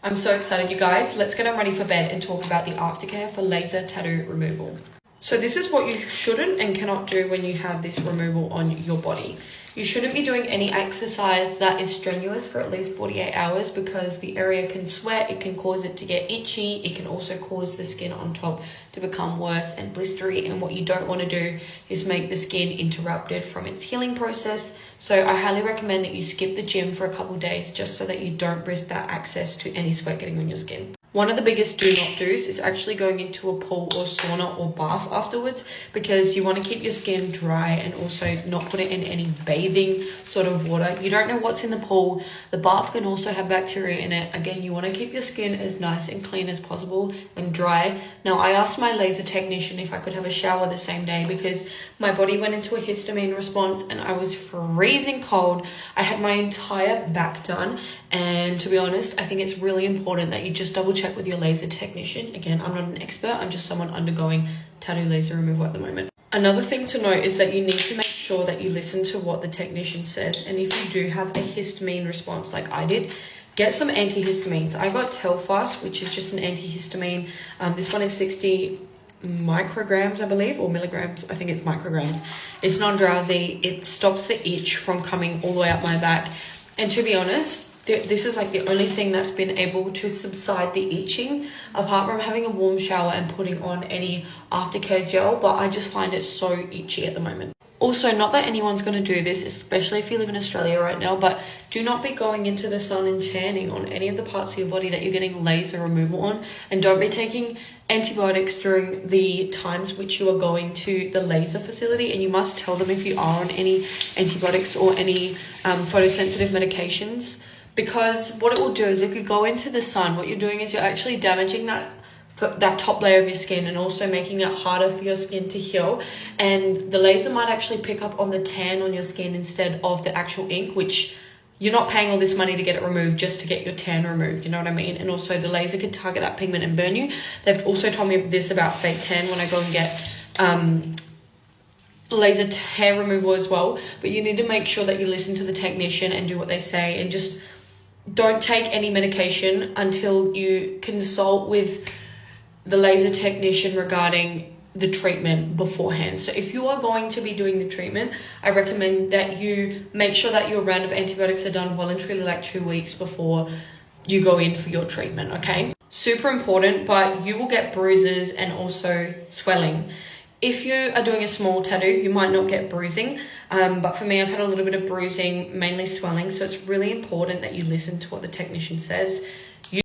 I'm so excited, you guys. Let's get ready for bed and talk about the aftercare for laser tattoo removal. So this is what you shouldn't and cannot do when you have this removal on your body. You shouldn't be doing any exercise that is strenuous for at least 48 hours because the area can sweat, it can cause it to get itchy, it can also cause the skin on top to become worse and blistery, and what you don't want to do is make the skin interrupted from its healing process. So I highly recommend that you skip the gym for a couple days just so that you don't risk that access to any sweat getting on your skin. One of the biggest do not do's is actually going into a pool or sauna or bath afterwards, because you want to keep your skin dry and also not put it in any bathing sort of water. You don't know what's in the pool. The bath can also have bacteria in it. Again, you want to keep your skin as nice and clean as possible and dry. Now, I asked my laser technician if I could have a shower the same day because my body went into a histamine response and I was freezing cold. I had my entire back done, and to be honest, I think it's really important that you just double check with your laser technician. Again, I'm not an expert, I'm just someone undergoing tattoo laser removal at the moment. Another thing to note is that you need to make sure that you listen to what the technician says, and if you do have a histamine response like I did, get some antihistamines. I got Telfast, which is just an antihistamine. This one is 60 micrograms, I believe, or milligrams. I think it's micrograms. It's non-drowsy. It stops the itch from coming all the way up my back. And to be honest, this is like the only thing that's been able to subside the itching, apart from having a warm shower and putting on any aftercare gel, but I just find it so itchy at the moment. Also, not that anyone's going to do this, especially if you live in Australia right now, but do not be going into the sun and tanning on any of the parts of your body that you're getting laser removal on, and don't be taking antibiotics during the times which you are going to the laser facility, and you must tell them if you are on any antibiotics or any photosensitive medications. Because what it will do is if you go into the sun, what you're doing is you're actually damaging that top layer of your skin and also making it harder for your skin to heal. And the laser might actually pick up on the tan on your skin instead of the actual ink, which you're not paying all this money to get it removed just to get your tan removed, you know what I mean? And also the laser can target that pigment and burn you. They've also told me this about fake tan when I go and get laser hair removal as well. But you need to make sure that you listen to the technician and do what they say, and just don't take any medication until you consult with the laser technician regarding the treatment beforehand. So if you are going to be doing the treatment, I recommend that you make sure that your round of antibiotics are done well and truly, like 2 weeks before you go in for your treatment, okay? Super important, but you will get bruises and also swelling. If you are doing a small tattoo, you might not get bruising, but for me, I've had a little bit of bruising, mainly swelling, so it's really important that you listen to what the technician says